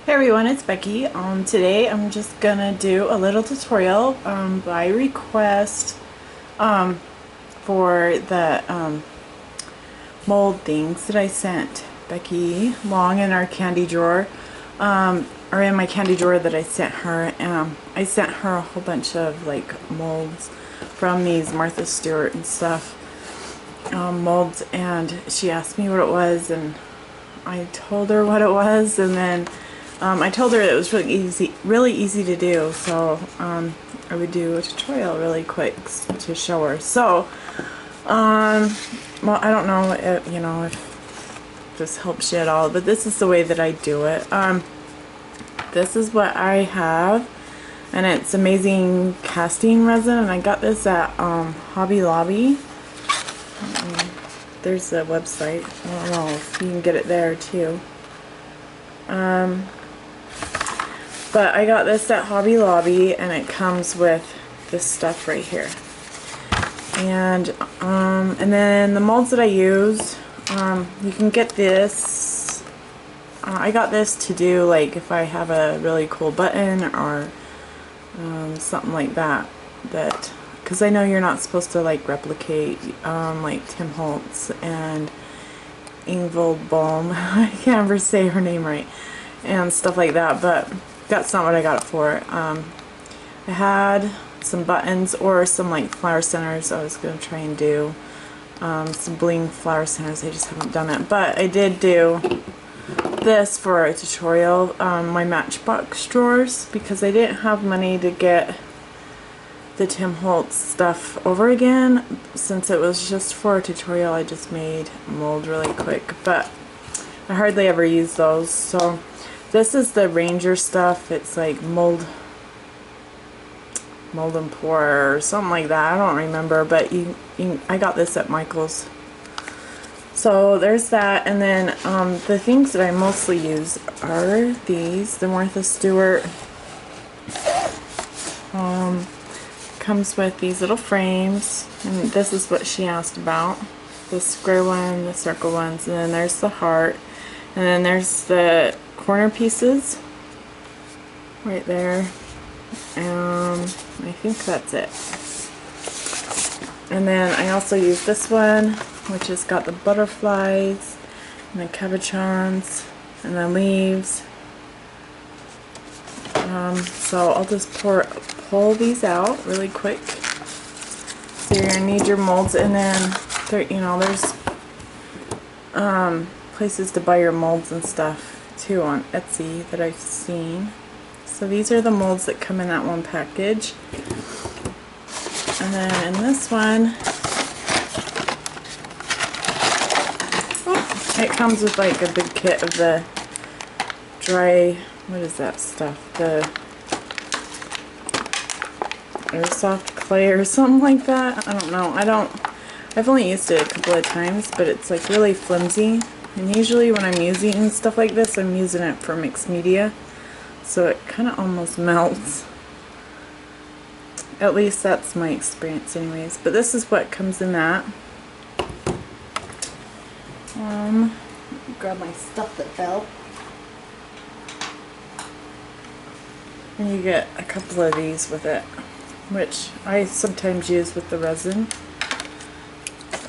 Hey everyone, it's Becky. Today I'm just gonna do a little tutorial by request um, for the mold things that I sent Becky Long in our candy drawer, or in my candy drawer that I sent her. I sent her a whole bunch of like molds from these Martha Stewart and stuff, molds, and she asked me what it was, and I told her what it was, and then I told her it was really easy to do, so I would do a tutorial really quick to show her. So, well, I don't know if, if this helps you at all, but this is the way that I do it. This is what I have, and it's amazing casting resin, and I got this at Hobby Lobby. There's the website. I don't know if you can get it there too. But I got this at Hobby Lobby, and it comes with this stuff right here. And then the molds that I use, you can get this. I got this to do like if I have a really cool button or something like that. Because I know you're not supposed to like replicate like Tim Holtz and Ingvild Bohm. I can't ever say her name right, and stuff like that. But that's not what I got it for. I had some buttons or some like flower centers. I was going to try and do some bling flower centers. I just haven't done it. But I did do this for a tutorial, my Matchbox drawers, because I didn't have money to get the Tim Holtz stuff over again. Since it was just for a tutorial, I just made a mold really quick. But I hardly ever use those. So this is the Ranger stuff. It's like mold and pour or something like that. I don't remember, but I got this at Michael's. So there's that, and then the things that I mostly use are these. The Martha Stewart comes with these little frames, and this is what she asked about. The square one, the circle ones, and then there's the heart, and then there's the corner pieces right there. I think that's it. And then I also use this one, which has got the butterflies and the cabochons and the leaves. So I'll just pull these out really quick. So you're gonna need your molds, and then there's places to buy your molds and stuff too on Etsy that I've seen. So these are the molds that come in that one package. And then in this one, it comes with like a big kit of the dry, what is that stuff? The airsoft clay or something like that. I don't know. I've only used it a couple of times, but it's like really flimsy. And usually when I'm using stuff like this, I'm using it for mixed media. So it kind of almost melts. At least that's my experience anyways. But this is what comes in that. Grab my stuff that fell. And you get a couple of these with it, which I sometimes use with the resin.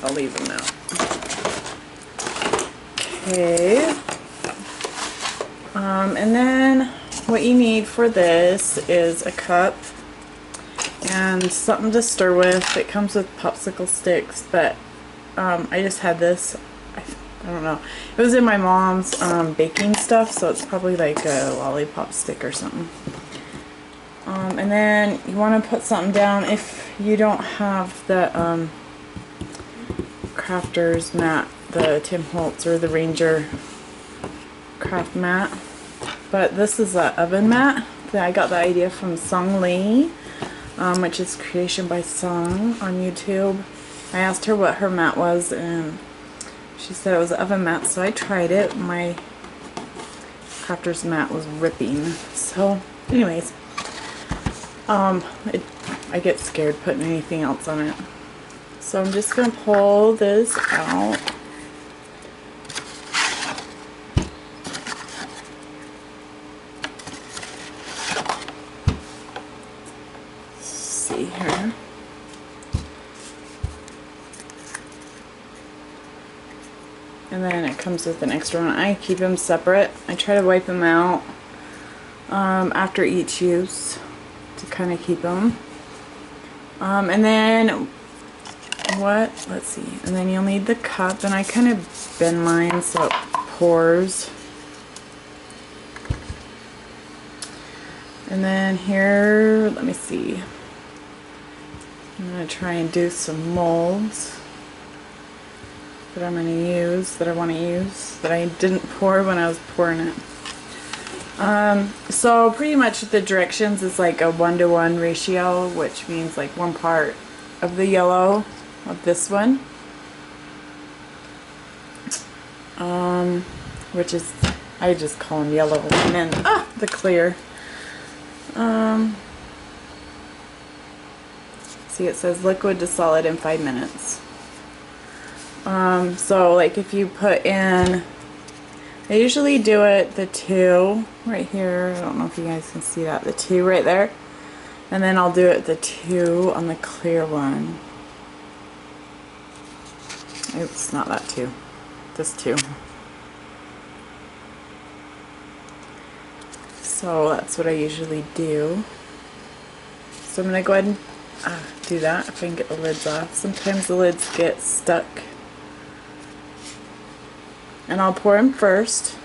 I'll leave them out. Okay. And then what you need for this is a cup and something to stir with. It comes with popsicle sticks, but I just had this. I don't know. It was in my mom's baking stuff, so it's probably like a lollipop stick or something. And then you want to put something down if you don't have the Crafters mat, the Tim Holtz or the Ranger craft mat. But this is an oven mat that I got the idea from Sung Lee, which is Creation by Sung on YouTube. I asked her what her mat was, and she said it was an oven mat, so I tried it. My Crafters mat was ripping. So anyways, I get scared putting anything else on it. So I'm just going to pull this out. here. And then it comes with an extra one. I keep them separate. I try to wipe them out after each use to kind of keep them. And then let's see. And then you'll need the cup, and I kind of bend mine so it pours. And then here, let me see. I'm going to try and do some molds that I'm going to use, that I want to use, that I didn't pour when I was pouring it. So pretty much the directions is like a 1-to-1 ratio, which means like 1 part of the yellow of this one, which is, I just call them yellow, and then the clear. See, it says liquid to solid in 5 minutes. So like if you put in, I usually do it the 2 right here. I don't know if you guys can see that, the 2 right there, and then I'll do it the 2 on the clear one. Oops, not that 2, this 2. So that's what I usually do. So I'm going to go ahead and do that if I can get the lids off. Sometimes the lids get stuck. And I'll pour them first.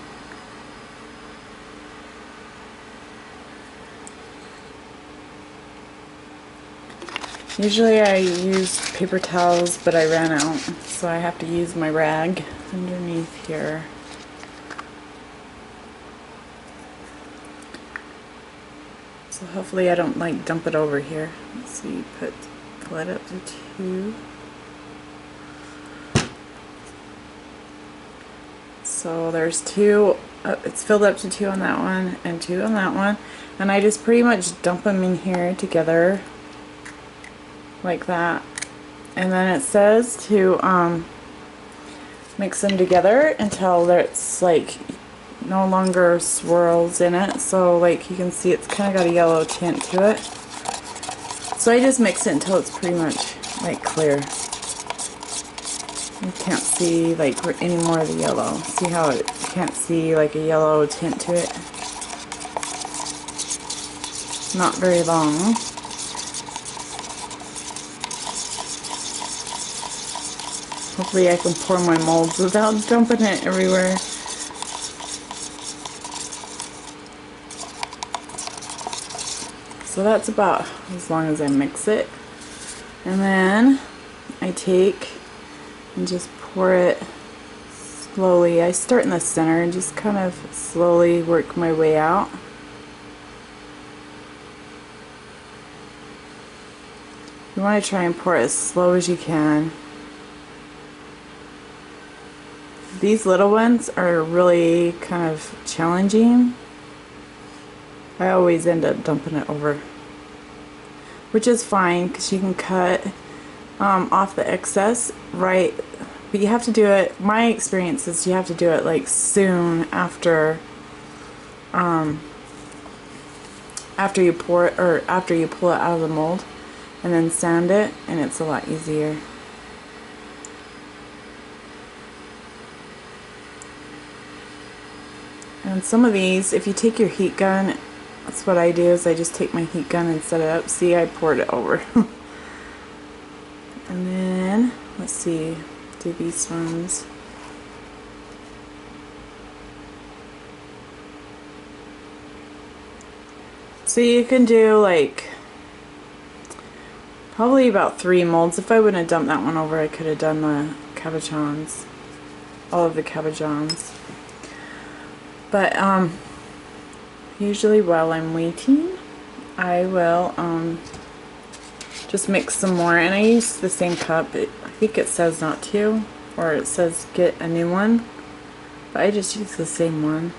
Usually I use paper towels, but I ran out, so I have to use my rag underneath here. So hopefully I don't like dump it over here. Let's see, put the lid up to 2. So there's 2, it's filled up to 2 on that one and 2 on that one, and I just pretty much dump them in here together like that. And then it says to mix them together until it's like no longer swirls in it. So like you can see it's kind of got a yellow tint to it. So I just mix it until it's pretty much like clear. You can't see like any more of the yellow. See how you can't see like a yellow tint to it? Not very long. Hopefully I can pour my molds without dumping it everywhere. So that's about as long as I mix it. And then I take and just pour it slowly. I start in the center and just kind of slowly work my way out. You want to try and pour it as slow as you can. These little ones are really kind of challenging. I always end up dumping it over, which is fine because you can cut off the excess right, but you have to do it, my experience is you have to do it like soon after after you pour it, or after you pull it out of the mold, and then sand it, and it's a lot easier. And some of these, if you take your heat gun, that's what I do, is I just take my heat gun and set it up. See, I poured it over. And then, let's see, do these ones. So you can do like, probably about 3 molds. If I wouldn't have dumped that one over, I could have done the cabochons, all of the cabochons. But usually while I'm waiting, I will just mix some more, and I use the same cup. I think it says not to, or it says get a new one, but I just use the same one.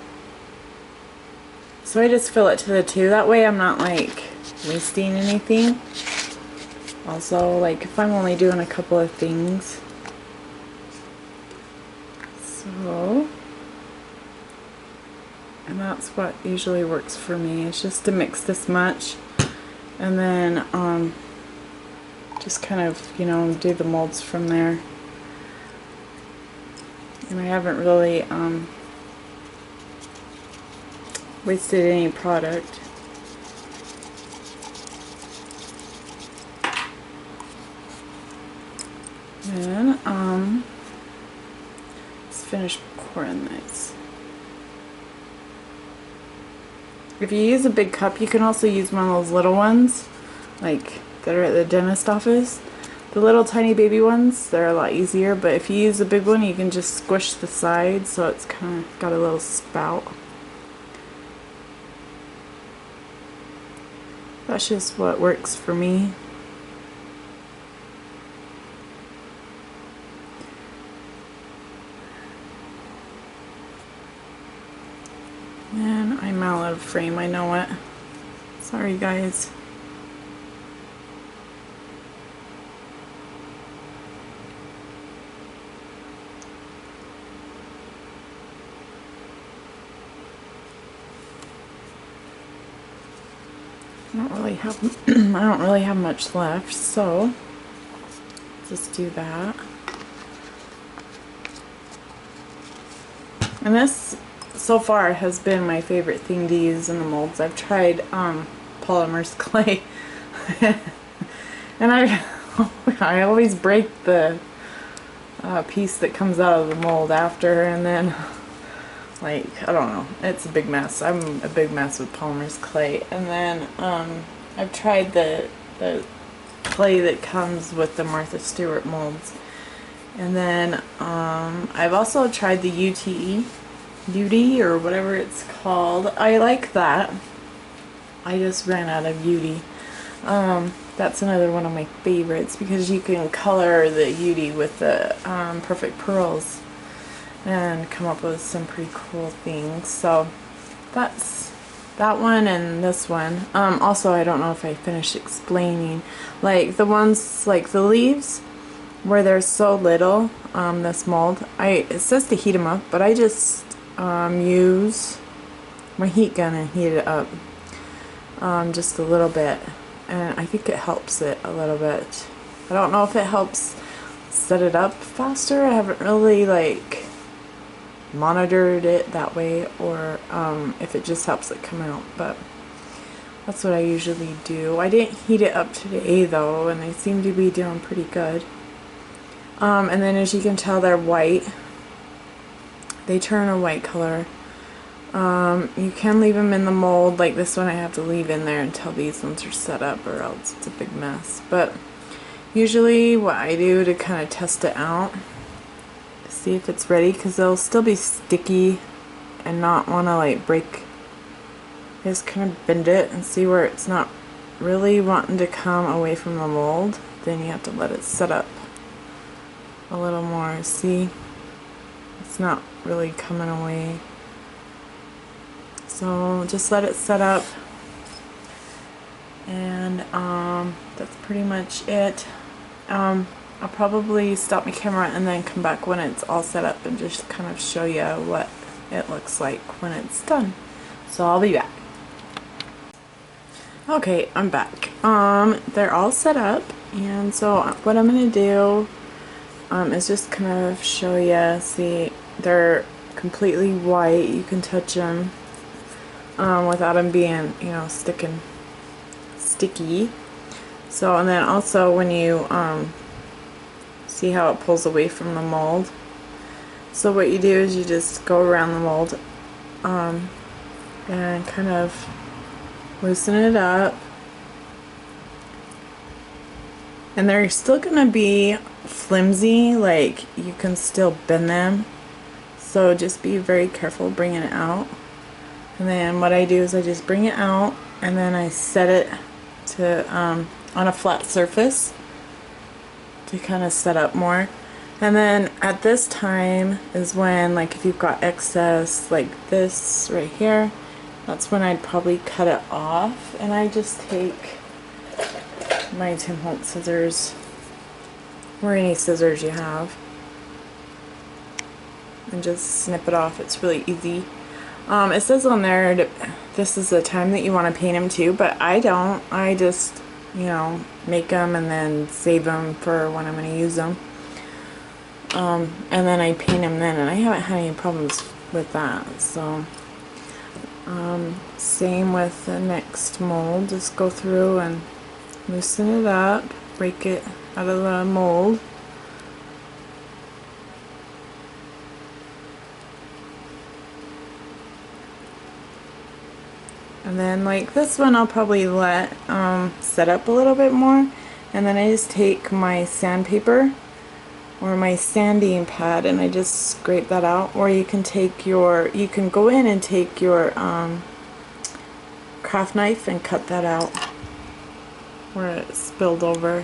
So I just fill it to the 2. That way I'm not like wasting anything. Also, like if I'm only doing a couple of things. So, and that's what usually works for me. It's just to mix this much, and then just kind of, you know, do the molds from there. And I haven't really wasted any product. And let's finish pouring this. If you use a big cup, you can also use one of those little ones, like that are at the dentist office. The little tiny baby ones, they're a lot easier, but if you use a big one, you can just squish the sides so it's kind of got a little spout. That's just what works for me. And I'm out of frame, I know it. Sorry guys. I don't really have much left, so just do that. And this so far has been my favorite thing to use in the molds. I've tried polymer's clay and I always break the piece that comes out of the mold after, and then like, I don't know, it's a big mess. I'm a big mess with polymer's clay. And then I've tried the clay that comes with the Martha Stewart molds. And then I've also tried the UTE or whatever it's called. I like that. I just ran out of UTE. That's another one of my favorites because you can color the UTE with the Perfect Pearls and come up with some pretty cool things. So that's that one and this one. Also, I don't know if I finished explaining, like the ones like the leaves where there's so little, this mold, it says to heat them up, but I just use my heat gun and heat it up just a little bit, and I think it helps it a little bit. I don't know if it helps set it up faster. I haven't really like monitored it that way, or if it just helps it come out, but that's what I usually do. I didn't heat it up today though, and they seem to be doing pretty good. And then as you can tell, they're white. They turn a white color. You can leave them in the mold, like this one I have to leave in there until these ones are set up, or else it's a big mess. But usually what I do to kind of test it out, see if it's ready, because they'll still be sticky and not want to like break. Just kind of bend it and see where it's not really wanting to come away from the mold. Then you have to let it set up a little more. See, it's not really coming away, so just let it set up, and that's pretty much it. I'll probably stop my camera and then come back when it's all set up and just kind of show you what it looks like when it's done. So I'll be back. Okay, I'm back. They're all set up, and so what I'm gonna do is just kind of show you. See, they're completely white. You can touch them without them being, you know, sticky. So, and then also when you see how it pulls away from the mold. So what you do is you just go around the mold and kind of loosen it up. And they're still gonna be flimsy, like you can still bend them, so just be very careful bringing it out. And then what I do is I just bring it out and then I set it to on a flat surface to kind of set up more. And then at this time is when, like, if you've got excess like this right here, that's when I'd probably cut it off. And I just take my Tim Holtz scissors, or any scissors you have, and just snip it off. It's really easy. It says on there that this is the time that you want to paint them too, but I don't. I just you know, make them and then save them for when I'm going to use them. And then I paint them then, and I haven't had any problems with that. So same with the next mold. Just go through and loosen it up, break it out of the mold. And then like this one I'll probably let set up a little bit more, and then I just take my sandpaper or my sanding pad and I just scrape that out. Or you can take your, you can go in and take your craft knife and cut that out where it spilled over.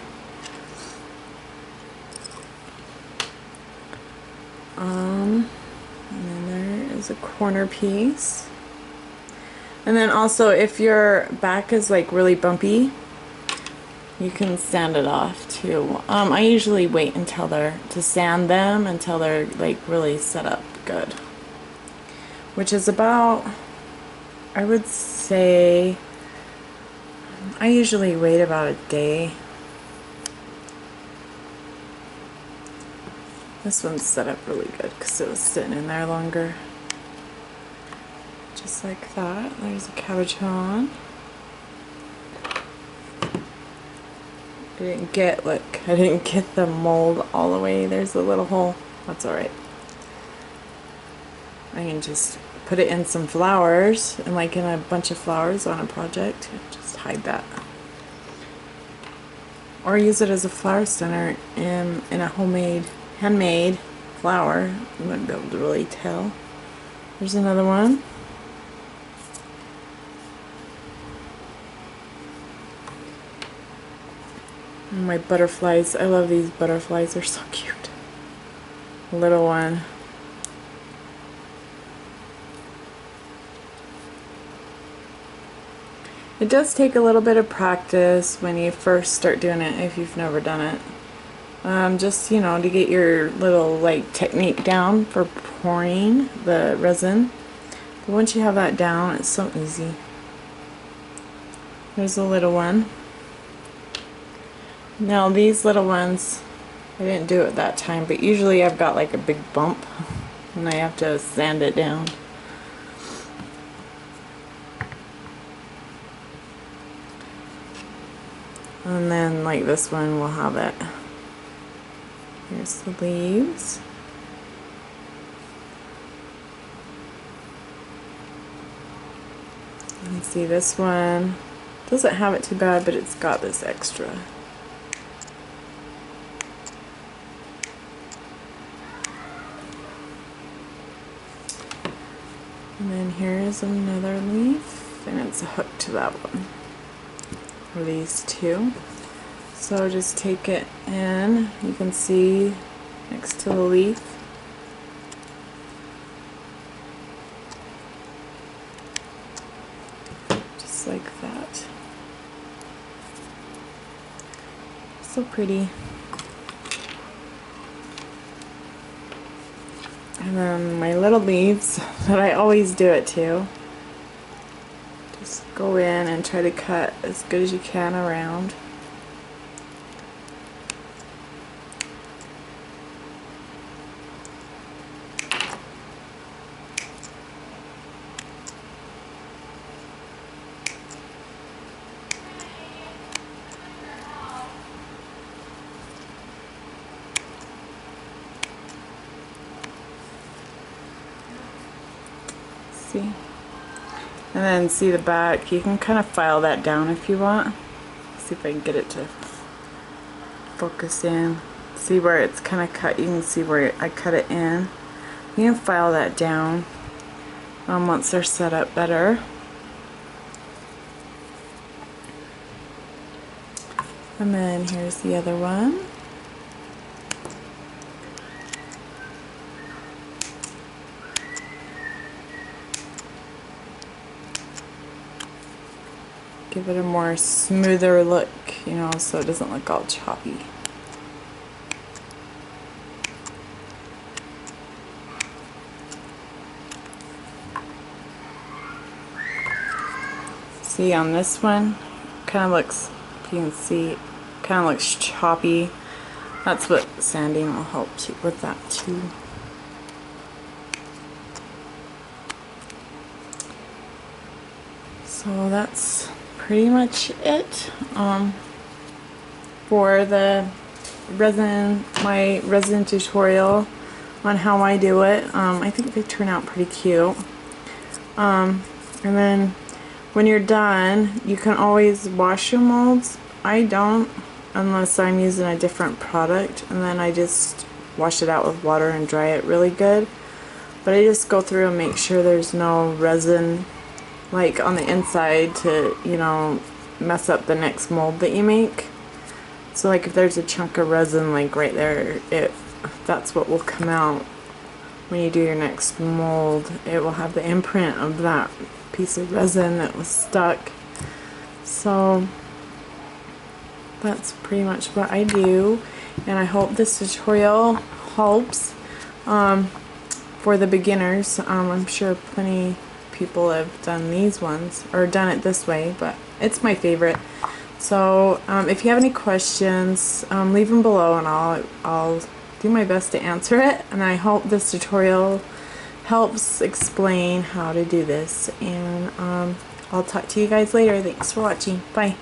And then there is a corner piece. And then also, if your back is like really bumpy, you can sand it off too. I usually wait until to sand them until they're like really set up good, which is about, I would say, I usually wait about a day. This one's set up really good because it was sitting in there longer. Just like that. There's a cabochon. I didn't get, look, I didn't get the mold all the way. There's a little hole. That's alright. I can just put it in some flowers, and like in a bunch of flowers on a project, just hide that. Or use it as a flower center in a homemade, handmade flower. You wouldn't be able to really tell. There's another one. And my butterflies, I love these butterflies, they're so cute. Little one. It does take a little bit of practice when you first start doing it, if you've never done it. Just, you know, to get your little like technique down for pouring the resin. But once you have that down, it's so easy. There's a little one. Now these little ones, I didn't do it that time, but usually I've got like a big bump and I have to sand it down. And then like this one will have it. Here's the leaves. You can see this one doesn't have it too bad, but it's got this extra. And then here is another leaf, and it's a hook to that one. Or these two. So just take it in, you can see next to the leaf. Just like that. So pretty. And then my little leaves that I always do it too. Just go in and try to cut as good as you can around. See? And then see the back, you can kind of file that down if you want. See if I can get it to focus in. See where it's kind of cut, you can see where I cut it in. You can file that down once they're set up better. And then here's the other one. Give it a more smoother look, you know, so it doesn't look all choppy. See, on this one, kind of looks You can see it kind of looks choppy. That's what sanding will help with that too. So that's pretty much it for the resin, my resin tutorial on how I do it. I think they turn out pretty cute. And then when you're done, you can always wash your molds. I don't, unless I'm using a different product, and then I just wash it out with water and dry it really good. But I just go through and make sure there's no resin like on the inside to, you know, mess up the next mold that you make. So like if there's a chunk of resin like right there, that's what will come out when you do your next mold. It will have the imprint of that piece of resin that was stuck. So that's pretty much what I do, and I hope this tutorial helps for the beginners. I'm sure plenty people have done these ones or done it this way, but it's my favorite. So if you have any questions, leave them below and I'll do my best to answer it, and I hope this tutorial helps explain how to do this, and I'll talk to you guys later. Thanks for watching. Bye.